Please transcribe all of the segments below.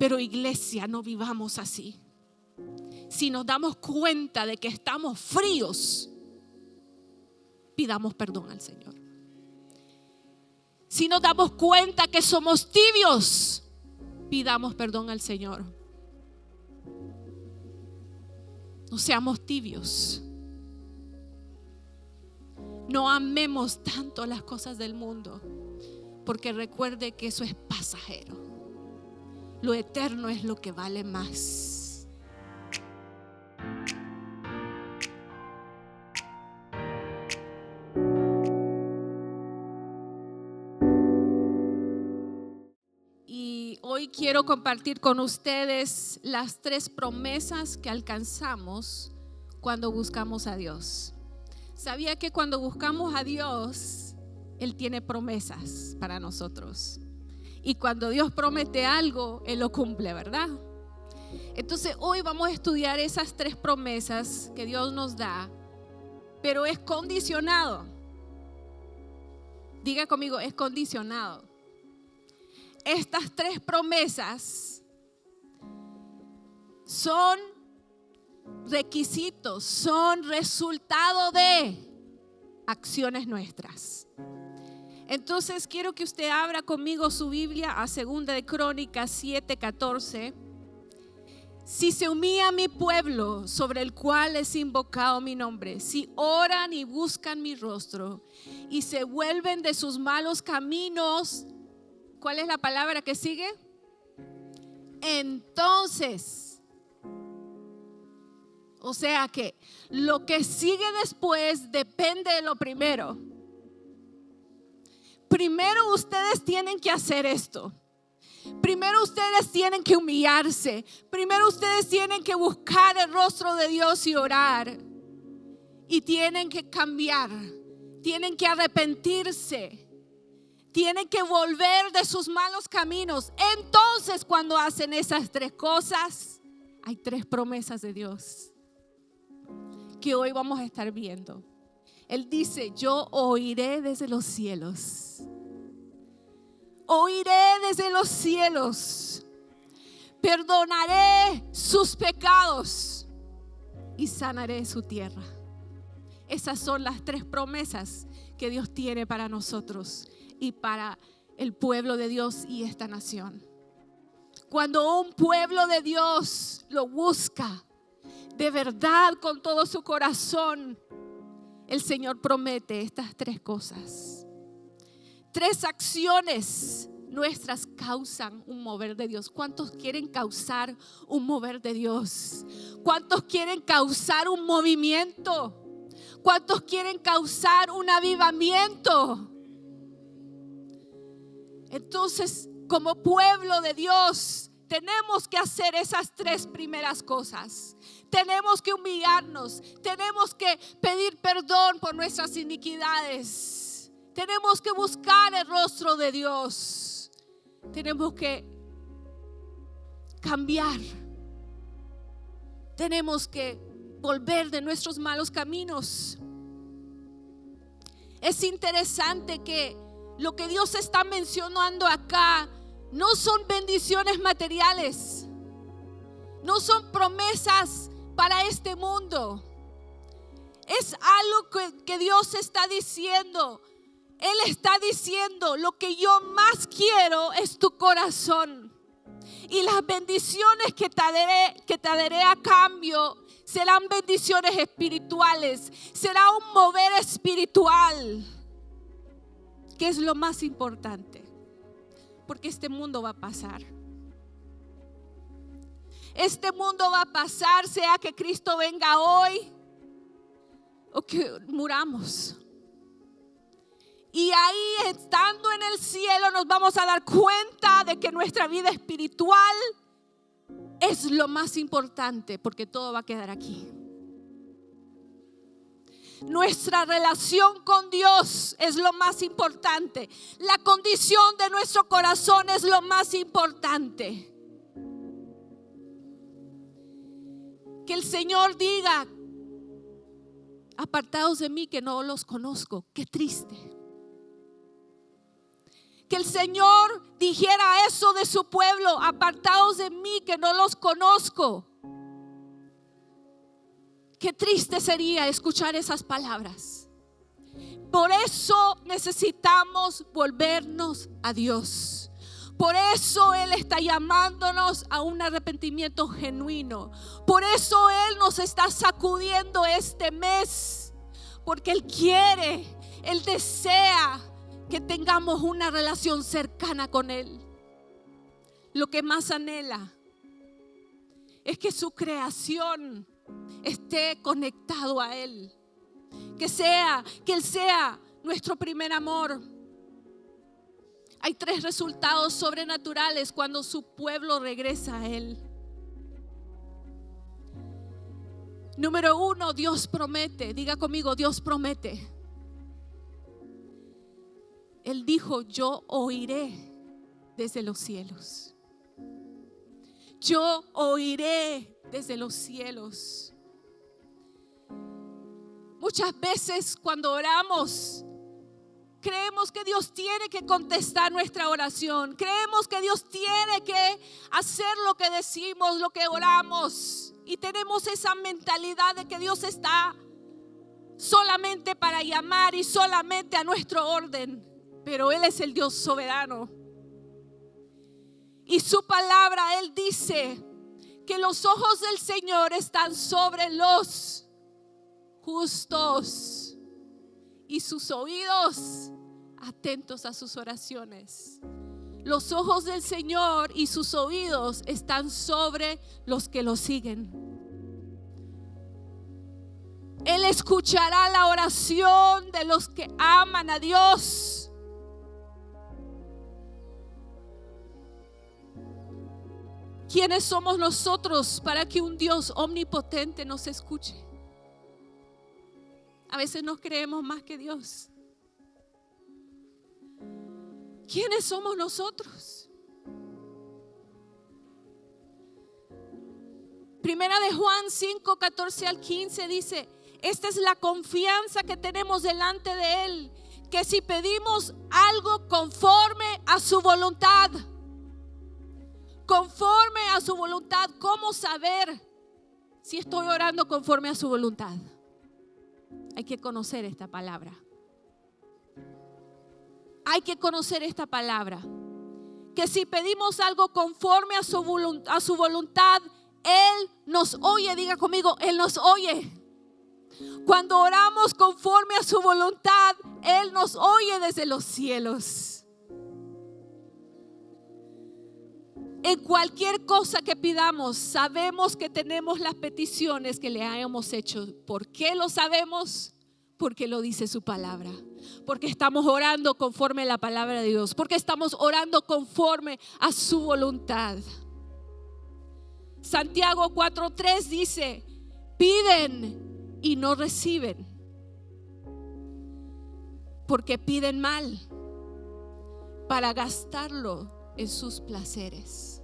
Pero iglesia, no vivamos así. Si nos damos cuenta de que estamos fríos, pidamos perdón al Señor. Si nos damos cuenta que somos tibios, pidamos perdón al Señor. No seamos tibios. No amemos tanto las cosas del mundo, porque recuerde que eso es pasajero. Lo eterno es lo que vale más. Y hoy quiero compartir con ustedes las 3 promesas que alcanzamos cuando buscamos a Dios. ¿Sabía que cuando buscamos a Dios, Él tiene promesas para nosotros? Y cuando Dios promete algo, Él lo cumple, ¿verdad? Entonces hoy vamos a estudiar esas 3 promesas que Dios nos da, pero es condicionado. Diga conmigo, es condicionado. Estas 3 promesas son requisitos, son resultado de acciones nuestras. Entonces quiero que usted abra conmigo su Biblia a 2 de Crónicas 7:14. Si se humilla mi pueblo sobre el cual es invocado mi nombre, si oran y buscan mi rostro y se vuelven de sus malos caminos, ¿cuál es la palabra que sigue? Entonces, o sea que lo que sigue después depende de lo primero. Primero ustedes tienen que hacer esto. Primero ustedes tienen que humillarse. Primero ustedes tienen que buscar el rostro de Dios y orar. Y tienen que cambiar. Tienen que arrepentirse. Tienen que volver de sus malos caminos. Entonces, cuando hacen esas 3 cosas, hay 3 promesas de Dios que hoy vamos a estar viendo. Él dice: yo oiré desde los cielos. Oiré desde los cielos. Perdonaré sus pecados y sanaré su tierra. Esas son las 3 promesas que Dios tiene para nosotros y para el pueblo de Dios y esta nación. Cuando un pueblo de Dios lo busca de verdad con todo su corazón, el Señor promete estas 3 cosas. 3 acciones nuestras causan un mover de Dios. ¿Cuántos quieren causar un mover de Dios? ¿Cuántos quieren causar un movimiento? ¿Cuántos quieren causar un avivamiento? Entonces, como pueblo de Dios, tenemos que hacer esas 3 primeras cosas. Tenemos que humillarnos. Tenemos que pedir perdón por nuestras iniquidades. Tenemos que buscar el rostro de Dios. Tenemos que cambiar. Tenemos que volver de nuestros malos caminos. Es interesante que lo que Dios está mencionando acá no son bendiciones materiales, no son promesas para este mundo. Es algo que Dios está diciendo. Él está diciendo: lo que yo más quiero es tu corazón. Y las bendiciones que te daré a cambio serán bendiciones espirituales. Será un mover espiritual, que es lo más importante. Porque este mundo va a pasar. Este mundo va a pasar, sea que Cristo venga hoy o que muramos. Y ahí, estando en el cielo, nos vamos a dar cuenta de que nuestra vida espiritual es lo más importante, porque todo va a quedar aquí. Nuestra relación con Dios es lo más importante. La condición de nuestro corazón es lo más importante. Que el Señor diga: apartados de mí, que no los conozco. Qué triste. Que el Señor dijera eso de su pueblo: apartaos de mí, que no los conozco. Qué triste sería escuchar esas palabras. Por eso necesitamos volvernos a Dios. Por eso Él está llamándonos a un arrepentimiento genuino. Por eso Él nos está sacudiendo este mes. Porque Él quiere, Él desea que tengamos una relación cercana con Él. Lo que más anhela es que su creación esté conectado a Él. Que Él sea nuestro primer amor. Hay 3 resultados sobrenaturales cuando su pueblo regresa a Él. Número 1, Dios promete. Diga conmigo: Dios promete. Él dijo: yo oiré desde los cielos. Yo oiré desde los cielos. Muchas veces cuando oramos, creemos que Dios tiene que contestar nuestra oración. Creemos que Dios tiene que hacer lo que decimos, lo que oramos. Y tenemos esa mentalidad de que Dios está solamente para llamar y solamente a nuestro orden. Pero Él es el Dios soberano. Y su palabra, Él dice que los ojos del Señor están sobre los justos y sus oídos atentos a sus oraciones. Los ojos del Señor y sus oídos están sobre los que lo siguen. Él escuchará la oración de los que aman a Dios. ¿Quiénes somos nosotros para que un Dios omnipotente nos escuche? A veces nos creemos más que Dios. ¿Quiénes somos nosotros? Primera de Juan 5, 14 al 15 dice: esta es la confianza que tenemos delante de Él, que si pedimos algo conforme a su voluntad, ¿cómo saber si estoy orando conforme a su voluntad? Hay que conocer esta palabra. Hay que conocer esta palabra. Que si pedimos algo conforme a su voluntad, Él nos oye. Diga conmigo: Él nos oye. Cuando oramos conforme a su voluntad, Él nos oye desde los cielos. En cualquier cosa que pidamos, sabemos que tenemos las peticiones que le hayamos hecho. ¿Por qué lo sabemos? Porque lo dice su palabra. Porque estamos orando conforme a la palabra de Dios. Porque estamos orando conforme a su voluntad. Santiago 4:3 dice: piden y no reciben, porque piden mal para gastarlo en sus placeres.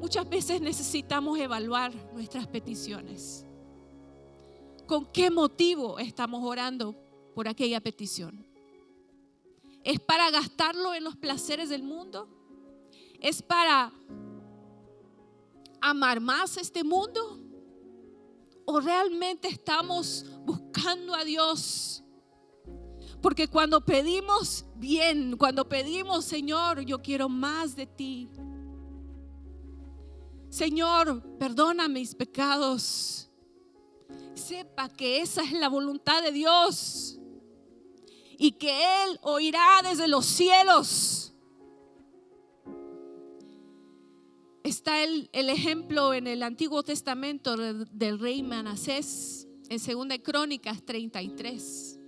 Muchas veces necesitamos evaluar nuestras peticiones. ¿Con qué motivo estamos orando por aquella petición? ¿Es para gastarlo en los placeres del mundo? ¿Es para amar más este mundo? ¿O realmente estamos buscando a Dios? Porque cuando pedimos bien, cuando pedimos: Señor, yo quiero más de ti. Señor, perdona mis pecados. Sepa que esa es la voluntad de Dios y que Él oirá desde los cielos. Está el ejemplo en el Antiguo Testamento del rey Manasés en 2 Crónicas 33.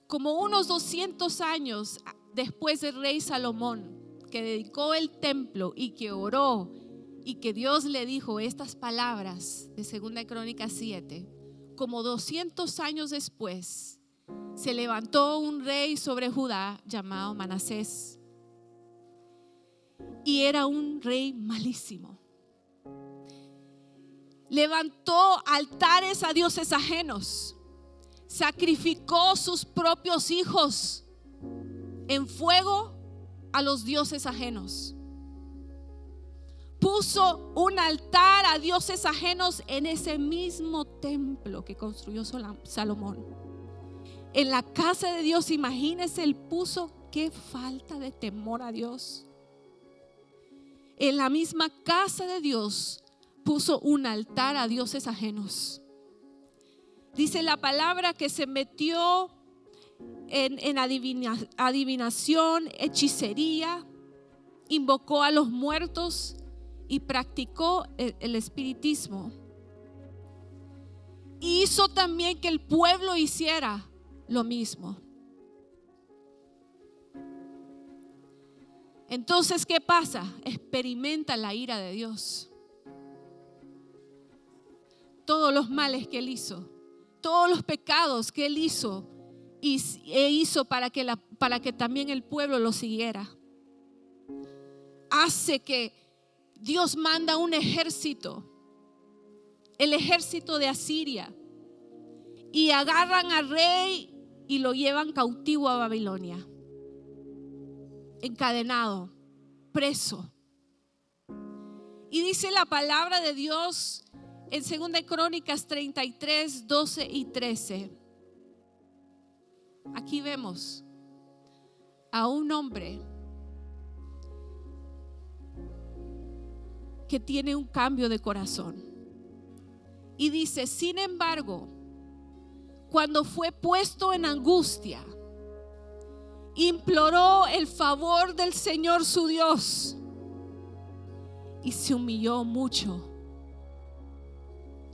Como unos 200 años después del rey Salomón, que dedicó el templo y que oró y que Dios le dijo estas palabras de 2 Crónicas 7, como 200 años después se levantó un rey sobre Judá llamado Manasés, y era un rey malísimo. Levantó altares a dioses ajenos, sacrificó sus propios hijos en fuego a los dioses ajenos. Puso un altar a dioses ajenos en ese mismo templo que construyó Salomón. En la casa de Dios, imagínese, él puso, qué falta de temor a Dios. En la misma casa de Dios puso un altar a dioses ajenos. Dice la palabra que se metió en adivinación, hechicería, invocó a los muertos y practicó el espiritismo. Y hizo también que el pueblo hiciera lo mismo. Entonces, ¿qué pasa? Experimenta la ira de Dios. Todos los males que él hizo, todos los pecados que él hizo para que también el pueblo lo siguiera. Hace que Dios manda un ejército, el ejército de Asiria, y agarran al rey y lo llevan cautivo a Babilonia, encadenado, preso. Y dice la palabra de Dios en 2 Crónicas 33, 12 y 13. Aquí vemos a un hombre que tiene un cambio de corazón. Y dice: sin embargo, cuando fue puesto en angustia, imploró el favor del Señor su Dios y se humilló mucho.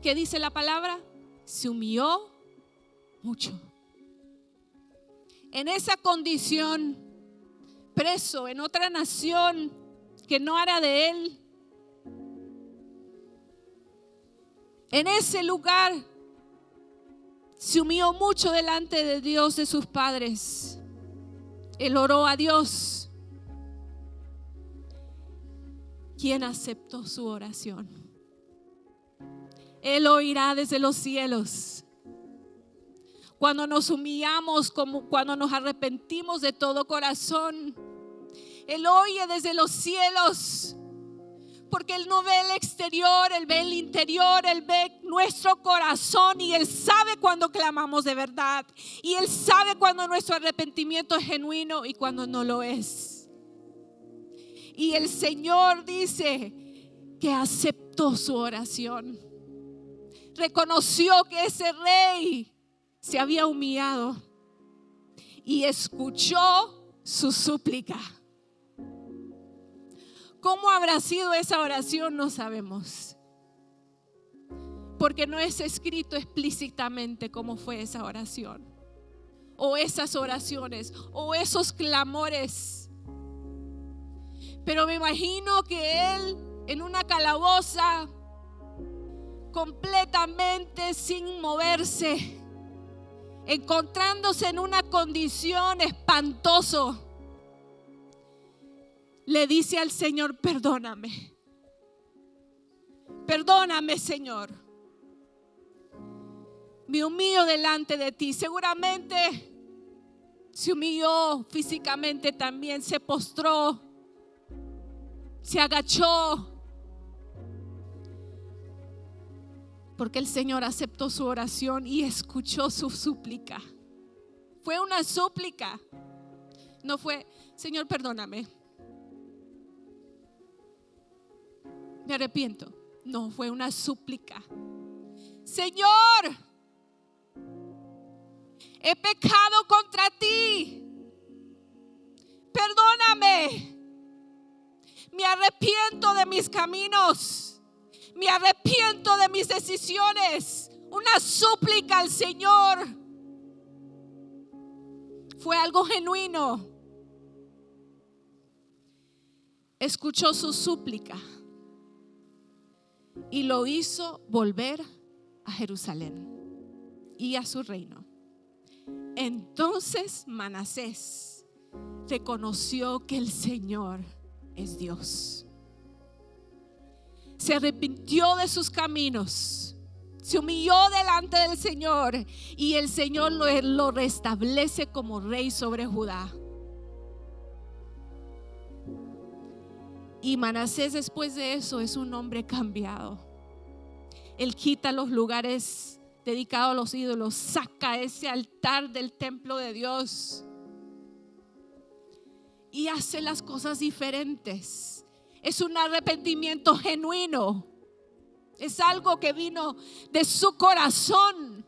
¿Qué dice la palabra? Se humilló mucho. En esa condición, preso en otra nación que no era de él, en ese lugar se humilló mucho delante de Dios de sus padres. Él oró a Dios, quien aceptó su oración. Él oirá desde los cielos. Cuando nos humillamos, como cuando nos arrepentimos de todo corazón, Él oye desde los cielos. Porque Él no ve el exterior, Él ve el interior, Él ve nuestro corazón, y Él sabe cuando clamamos de verdad, y Él sabe cuando nuestro arrepentimiento es genuino y cuando no lo es. Y el Señor dice que aceptó su oración. Reconoció que ese rey se había humillado y escuchó su súplica. ¿Cómo habrá sido esa oración? No sabemos, porque no es escrito explícitamente cómo fue esa oración, o esas oraciones, o esos clamores. Pero me imagino que él, en una calaboza, completamente sin moverse, encontrándose en una condición espantosa, le dice al Señor: perdóname, perdóname, Señor, me humillo delante de ti. Seguramente se humilló físicamente también, se postró, se agachó, porque el Señor aceptó su oración y escuchó su súplica. Fue una súplica, no fue: Señor, perdóname, me arrepiento. No, fue una súplica. Señor, he pecado contra ti, perdóname, me arrepiento de mis caminos, me arrepiento de mis decisiones. Una súplica al Señor. Fue algo genuino. Escuchó su súplica y lo hizo volver a Jerusalén y a su reino. Entonces Manasés reconoció que el Señor es Dios. Se arrepintió de sus caminos, se humilló delante del Señor, y el Señor lo restablece como rey sobre Judá. Y Manasés después de eso es un hombre cambiado. Él quita los lugares dedicados a los ídolos, saca ese altar del templo de Dios y hace las cosas diferentes. Es un arrepentimiento genuino. Es algo que vino de su corazón.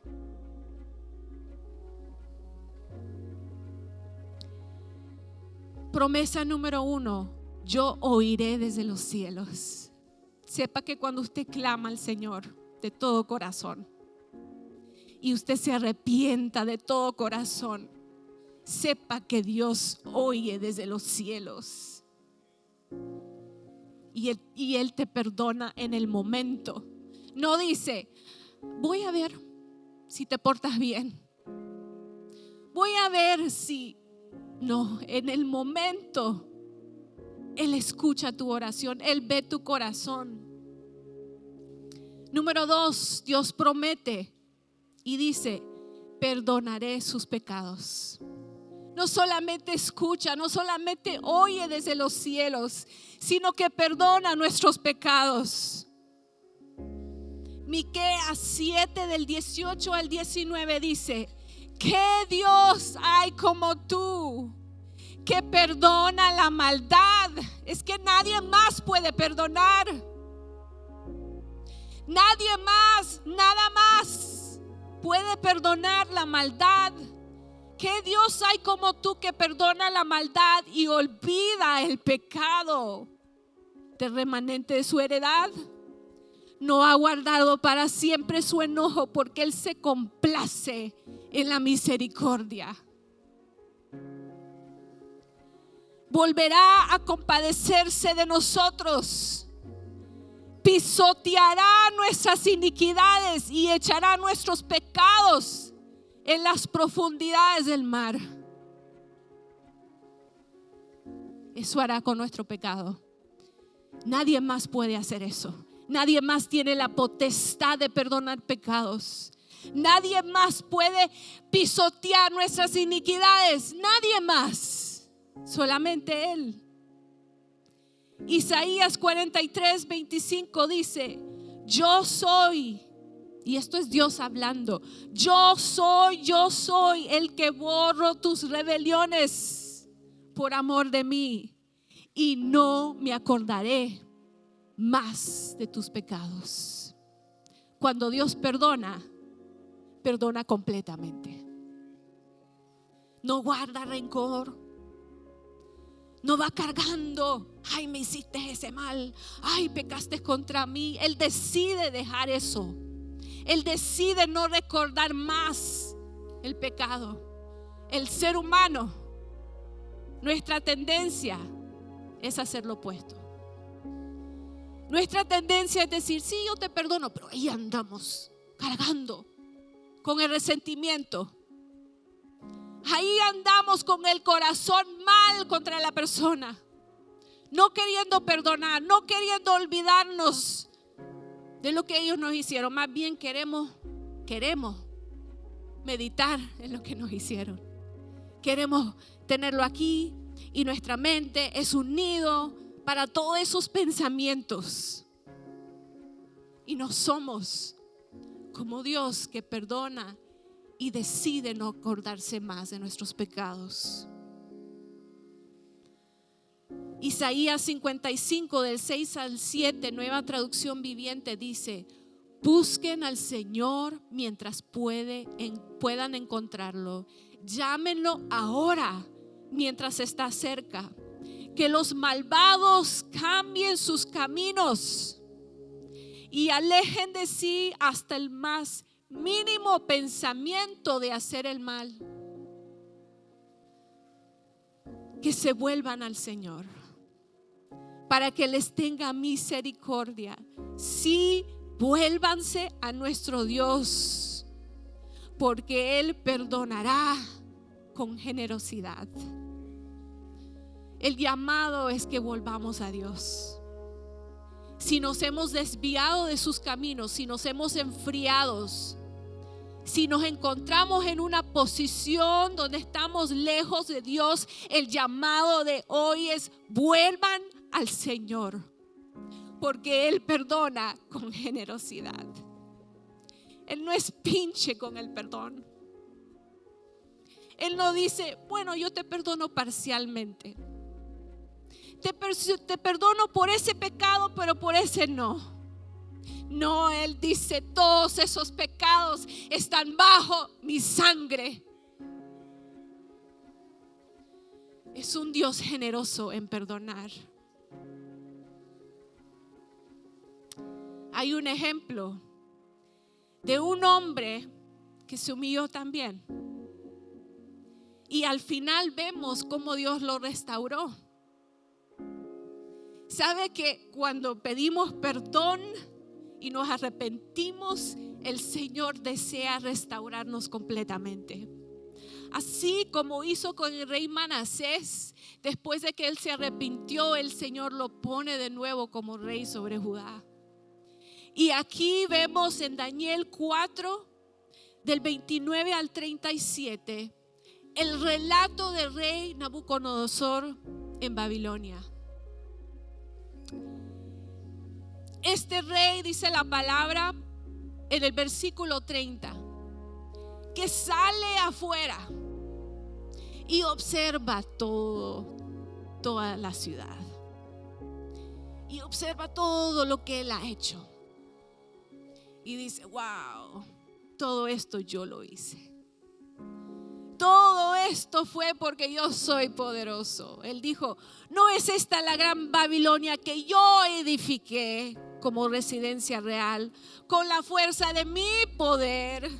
Promesa número 1: yo oiré desde los cielos. Sepa que cuando usted clama al Señor de todo corazón y usted se arrepienta de todo corazón, sepa que Dios oye desde los cielos. Y Él te perdona en el momento. No dice, voy a ver si te portas bien. Voy a ver si... No, en el momento Él escucha tu oración, Él ve tu corazón. Número 2, Dios promete y dice, perdonaré sus pecados. No solamente escucha, no solamente oye desde los cielos, sino que perdona nuestros pecados. Miqueas 7 del 18 al 19 dice, ¿qué Dios hay como tú que perdona la maldad? Es que nadie más puede perdonar. Nadie más, nada más puede perdonar la maldad. ¿Qué Dios hay como tú que perdona la maldad y olvida el pecado del remanente de su heredad? No ha guardado para siempre su enojo, porque Él se complace en la misericordia. Volverá a compadecerse de nosotros. Pisoteará nuestras iniquidades y echará nuestros pecados en las profundidades del mar. Eso hará con nuestro pecado. Nadie más puede hacer eso. Nadie más tiene la potestad de perdonar pecados. Nadie más puede pisotear nuestras iniquidades. Nadie más. Solamente Él. Isaías 43, 25 dice, yo soy, y esto es Dios hablando, yo soy el que borro tus rebeliones por amor de mí, y no me acordaré más de tus pecados. Cuando Dios perdona, perdona completamente. No guarda rencor. No va cargando, ay, me hiciste ese mal, ay, pecaste contra mí. Él decide dejar eso. Él decide no recordar más el pecado. El ser humano, nuestra tendencia es hacer lo opuesto. Nuestra tendencia es decir, sí, yo te perdono, pero ahí andamos cargando con el resentimiento. Ahí andamos con el corazón mal contra la persona, no queriendo perdonar, no queriendo olvidarnos de lo que ellos nos hicieron. Más bien queremos meditar en lo que nos hicieron. Queremos tenerlo aquí y nuestra mente es un nido para todos esos pensamientos. Y no somos como Dios, que perdona y decide no acordarse más de nuestros pecados. Isaías 55 del 6 al 7, Nueva Traducción Viviente, dice, busquen al Señor mientras puedan encontrarlo. Llámenlo ahora mientras está cerca. Que los malvados cambien sus caminos y alejen de sí hasta el más mínimo pensamiento de hacer el mal. Que se vuelvan al Señor para que les tenga misericordia. Sí, vuélvanse a nuestro Dios, porque Él perdonará con generosidad. El llamado es que volvamos a Dios. Si nos hemos desviado de sus caminos, si nos hemos enfriado, si nos encontramos en una posición donde estamos lejos de Dios, el llamado de hoy es: vuelvan al Señor, porque Él perdona con generosidad. Él no es pinche con el perdón. Él no dice, bueno, yo te perdono parcialmente. Te perdono por ese pecado, pero por ese no. No, Él dice, todos esos pecados están bajo mi sangre. Es un Dios generoso en perdonar. Hay un ejemplo de un hombre que se humilló también. Y al final vemos cómo Dios lo restauró. ¿Sabe que cuando pedimos perdón y nos arrepentimos, el Señor desea restaurarnos completamente? Así como hizo con el rey Manasés, después de que él se arrepintió, el Señor lo pone de nuevo como rey sobre Judá. Y aquí vemos en Daniel 4, del 29 al 37, el relato del rey Nabucodonosor en Babilonia. Este rey, dice la palabra en el versículo 30, que sale afuera y observa toda la ciudad. Y observa todo lo que él ha hecho. Y dice, wow, todo esto yo lo hice. Todo esto fue porque yo soy poderoso. Él dijo, ¿no es esta la gran Babilonia que yo edifiqué como residencia real, con la fuerza de mi poder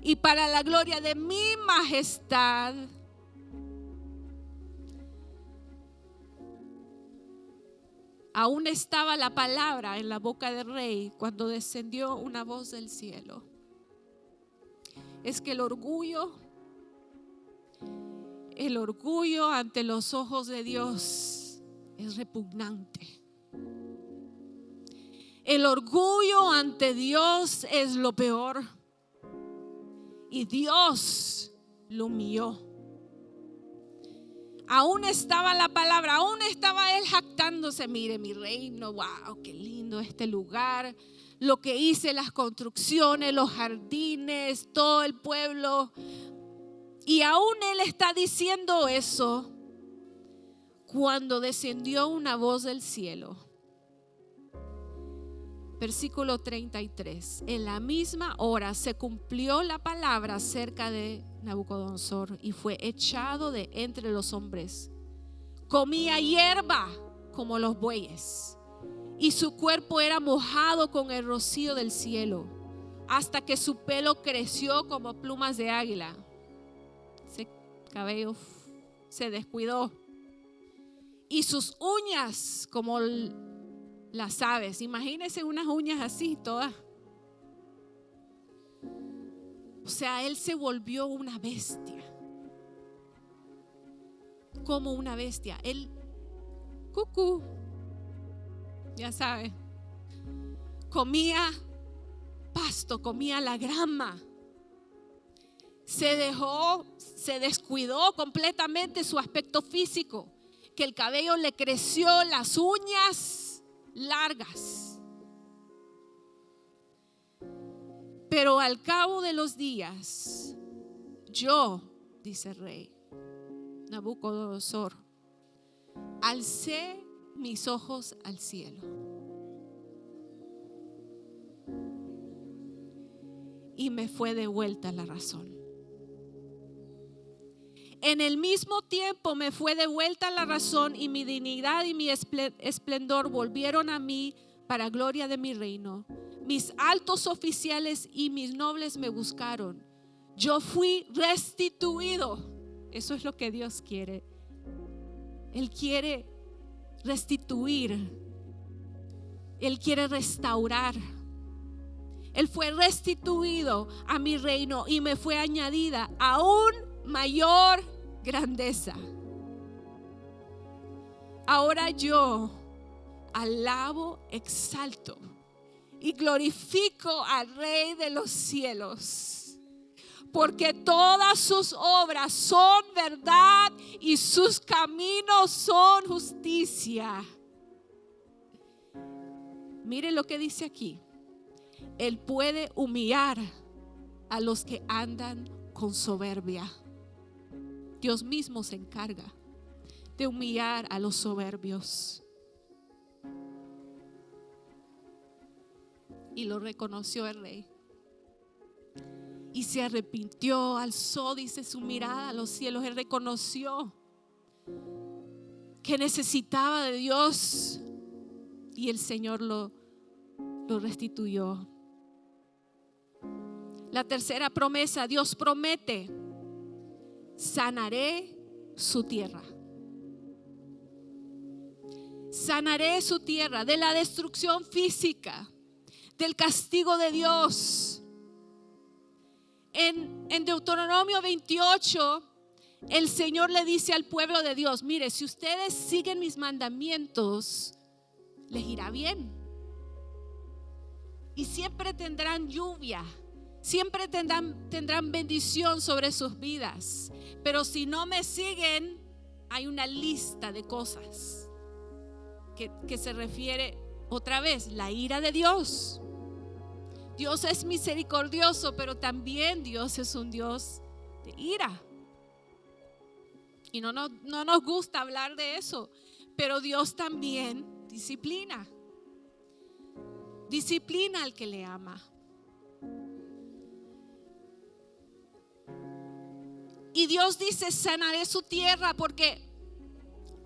y para la gloria de mi majestad? Aún estaba la palabra en la boca del rey cuando descendió una voz del cielo. Es que el orgullo ante los ojos de Dios es repugnante. El orgullo ante Dios es lo peor. Y Dios lo humilló. Aún estaba la palabra, aún estaba él jactándose. Mire mi reino, wow, qué lindo este lugar. Lo que hice, las construcciones, los jardines, todo el pueblo. Y aún él está diciendo eso cuando descendió una voz del cielo. Versículo 33. En la misma hora se cumplió la palabra acerca de Nabucodonosor y fue echado de entre los hombres. Comía hierba como los bueyes y su cuerpo era mojado con el rocío del cielo hasta que su pelo creció como plumas de águila. Ese cabello se descuidó y sus uñas como las aves. Imagínense unas uñas así todas. O sea, él se volvió una bestia. Como una bestia. Él, cucú, ya sabe, comía pasto, comía la grama. Se descuidó completamente su aspecto físico, que el cabello le creció, las uñas largas. Pero al cabo de los días, yo, dice el rey Nabucodonosor, alcé mis ojos al cielo y me fue devuelta la razón. En el mismo tiempo me fue devuelta la razón y mi dignidad y mi esplendor volvieron a mí para gloria de mi reino. Mis altos oficiales y mis nobles me buscaron. Yo fui restituido. Eso es lo que Dios quiere. Él quiere restituir. Él quiere restaurar. Él fue restituido a mi reino y me fue añadida aún mayor grandeza. Ahora yo alabo, exalto y glorifico al Rey de los cielos, porque todas sus obras son verdad y sus caminos son justicia. Mire lo que dice aquí. Él puede humillar a los que andan con soberbia. Dios mismo se encarga de humillar a los soberbios. Y lo reconoció el rey. Y se arrepintió, alzó, dice, su mirada a los cielos. Él reconoció que necesitaba de Dios y el Señor lo restituyó. La tercera promesa, Dios promete: sanaré su tierra. Sanaré su tierra de la destrucción física, del castigo de Dios. En Deuteronomio 28, el Señor le dice al pueblo de Dios: mire, si ustedes siguen mis mandamientos, les irá bien. Y siempre tendrán lluvia, siempre tendrán bendición sobre sus vidas. Pero si no me siguen, hay una lista de cosas que se refiere otra vez, la ira de Dios. Dios es misericordioso, pero también Dios es un Dios de ira. Y no nos gusta hablar de eso, pero Dios también disciplina. Disciplina al que le ama. Y Dios dice: sanaré su tierra, porque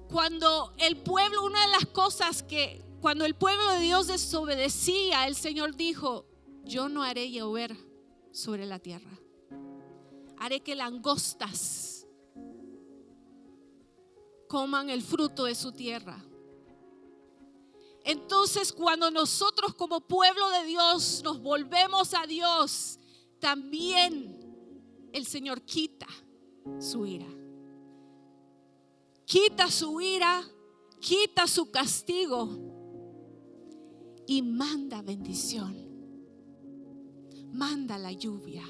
cuando el pueblo, una de las cosas que cuando el pueblo de Dios desobedecía, el Señor dijo: yo no haré llover sobre la tierra. Haré que langostas coman el fruto de su tierra. Entonces, cuando nosotros como pueblo de Dios nos volvemos a Dios, también el Señor quita su ira. Quita su ira, quita su castigo y manda bendición. Manda la lluvia.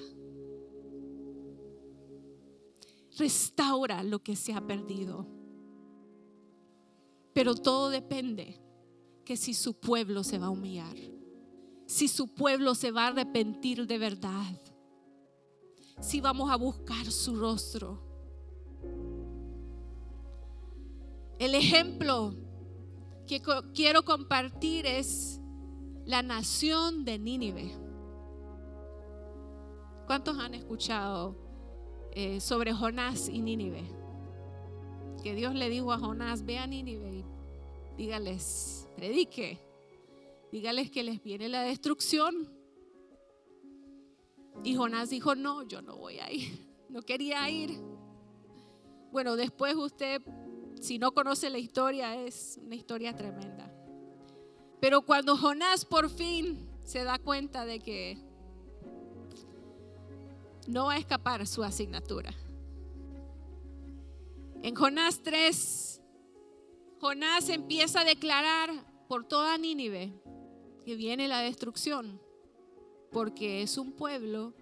Restaura lo que se ha perdido. Pero todo depende que si su pueblo se va a humillar, si su pueblo se va a arrepentir de verdad, si vamos a buscar su rostro. El ejemplo que quiero compartir es la nación de Nínive. ¿Cuántos han escuchado sobre Jonás y Nínive? Que Dios le dijo a Jonás: ve a Nínive y dígales, predique, dígales que les viene la destrucción. Y Jonás dijo: no, yo no voy a ir, no quería ir. Bueno, después usted, si no conoce la historia, es una historia tremenda. Pero cuando Jonás por fin se da cuenta de que no va a escapar su asignatura, en Jonás 3, Jonás empieza a declarar por toda Nínive que viene la destrucción, porque es un pueblo,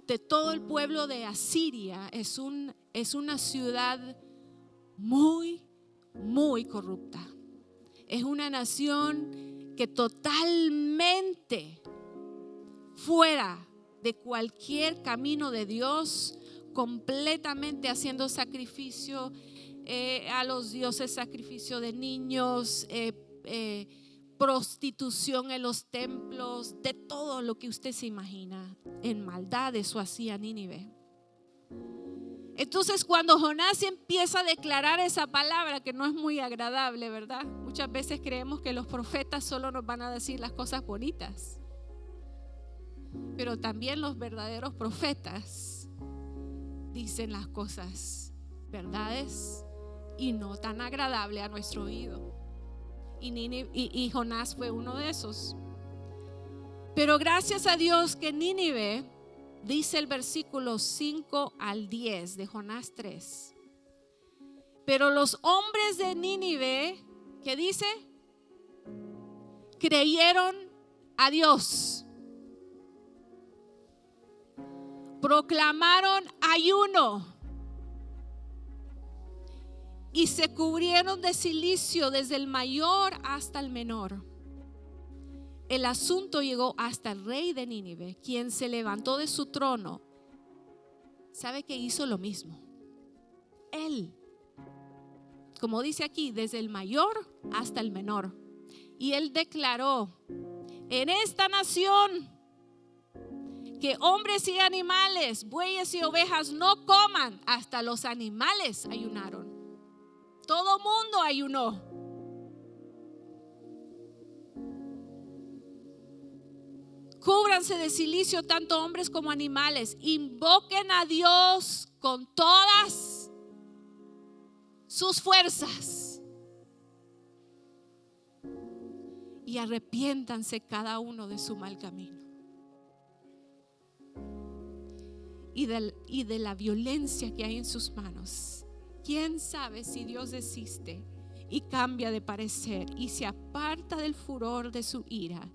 de todo el pueblo de Asiria, es una ciudad muy, muy corrupta. Es una nación que totalmente fuera de cualquier camino de Dios, completamente haciendo sacrificio a los dioses, sacrificio de niños, prostitución en los templos, de todo lo que usted se imagina. En maldad eso hacía Nínive. Entonces, cuando Jonás empieza a declarar esa palabra, que no es muy agradable, ¿verdad? Muchas veces creemos que los profetas solo nos van a decir las cosas bonitas, pero también los verdaderos profetas dicen las cosas, verdades y no tan agradable a nuestro oído. Y Jonás fue uno de esos. Pero gracias a Dios que Nínive, dice el versículo 5 al 10 de Jonás 3. Pero los hombres de Nínive, ¿qué dice? Creyeron a Dios. Proclamaron ayuno y se cubrieron de cilicio desde el mayor hasta el menor. el asunto llegó hasta el rey de Nínive, quien se levantó de su trono. ¿Sabe que hizo lo mismo? Él, como dice aquí, desde el mayor hasta el menor. Y él declaró: en esta nación, que hombres y animales, bueyes y ovejas no coman. Hasta los animales ayunaron. Todo mundo ayunó. Cúbranse de cilicio tanto hombres como animales. Invoquen a Dios con todas sus fuerzas. Y arrepiéntanse cada uno de su mal camino. Y de la violencia que hay en sus manos. ¿Quién sabe si Dios desiste y cambia de parecer y se aparta del furor de su ira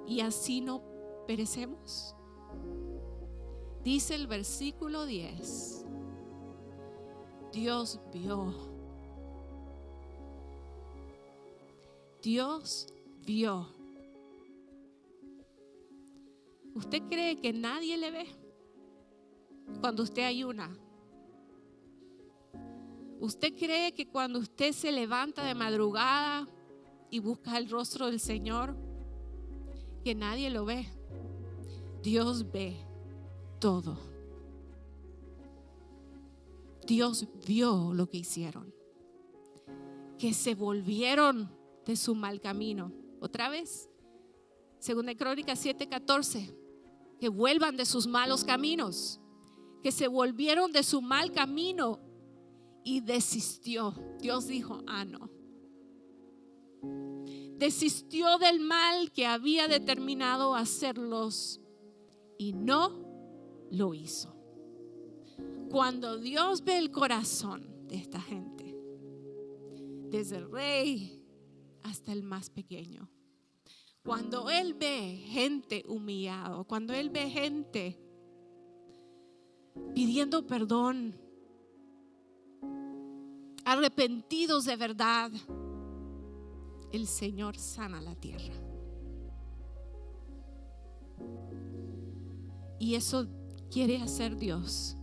y así no perecemos? Dice el versículo 10: Dios vio. Dios vio. ¿Usted cree que nadie le ve cuando usted ayuna? ¿Usted cree que cuando usted se levanta de madrugada y busca el rostro del Señor, que nadie lo ve? Dios ve todo. Dios vio lo que hicieron, que se volvieron de su mal camino. Otra vez, 2 Crónicas 7:14, que vuelvan de sus malos caminos, que se volvieron de su mal camino y desistió. Dios dijo: no. Desistió del mal que había determinado hacerlos y no lo hizo. Cuando Dios ve el corazón de esta gente, desde el rey hasta el más pequeño, cuando Él ve gente humillado, cuando Él ve gente pidiendo perdón, arrepentidos de verdad, el Señor sana la tierra. Y eso quiere hacer Dios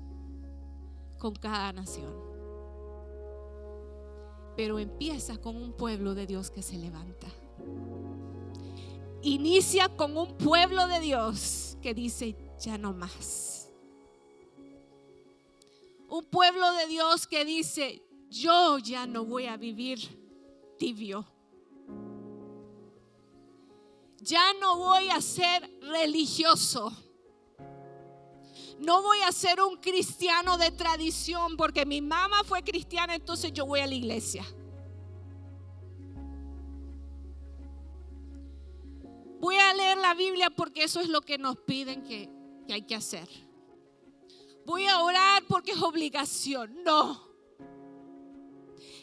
con cada nación. Pero empieza con un pueblo de Dios que se levanta. Inicia con un pueblo de Dios que dice: ya no más. Un pueblo de Dios que dice: yo ya no voy a vivir tibio. Ya no voy a ser religioso. No voy a ser un cristiano de tradición porque mi mamá fue cristiana, entonces yo voy a la iglesia. Voy a leer la Biblia porque eso es lo que nos piden que hay que hacer. Voy a orar porque es obligación. No.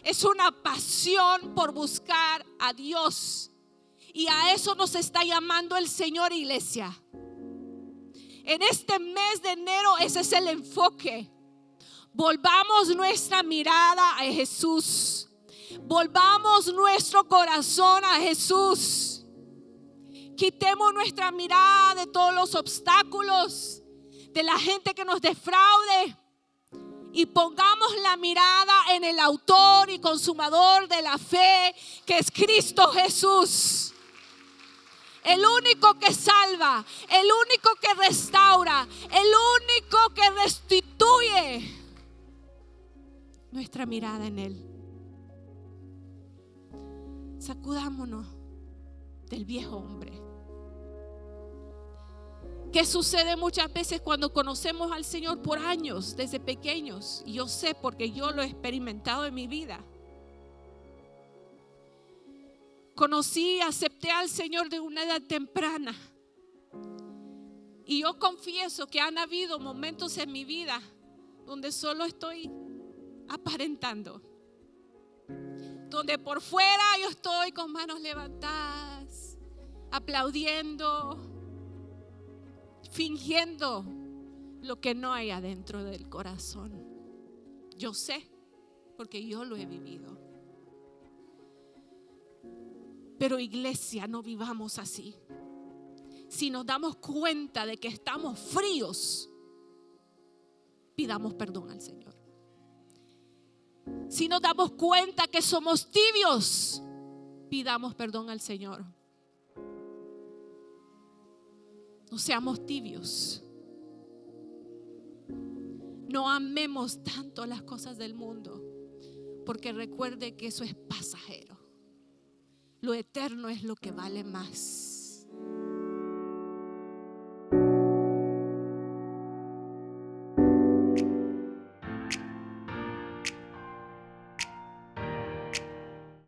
Es una pasión por buscar a Dios. Y a eso nos está llamando el Señor, iglesia. En este mes de enero ese es el enfoque. Volvamos nuestra mirada a Jesús. Volvamos nuestro corazón a Jesús. Quitemos nuestra mirada de todos los obstáculos, de la gente que nos defraude, y pongamos la mirada en el autor y consumador de la fe, que es Cristo Jesús. El único que salva, el único que restaura, el único que restituye. Nuestra mirada en Él. Sacudámonos del viejo hombre. ¿Qué sucede muchas veces cuando conocemos al Señor por años, desde pequeños? Y yo sé porque yo lo he experimentado en mi vida. Conocí, acepté al Señor de una edad temprana. Y yo confieso que han habido momentos en mi vida donde solo estoy aparentando. Donde por fuera yo estoy con manos levantadas, aplaudiendo, fingiendo lo que no hay adentro del corazón. Yo sé, porque yo lo he vivido. Pero iglesia, no vivamos así. si nos damos cuenta de que estamos fríos, pidamos perdón al Señor. Si nos damos cuenta que somos tibios, pidamos perdón al Señor. No seamos tibios. No amemos tanto las cosas del mundo, porque recuerde que eso es pasajero. Lo eterno es lo que vale más.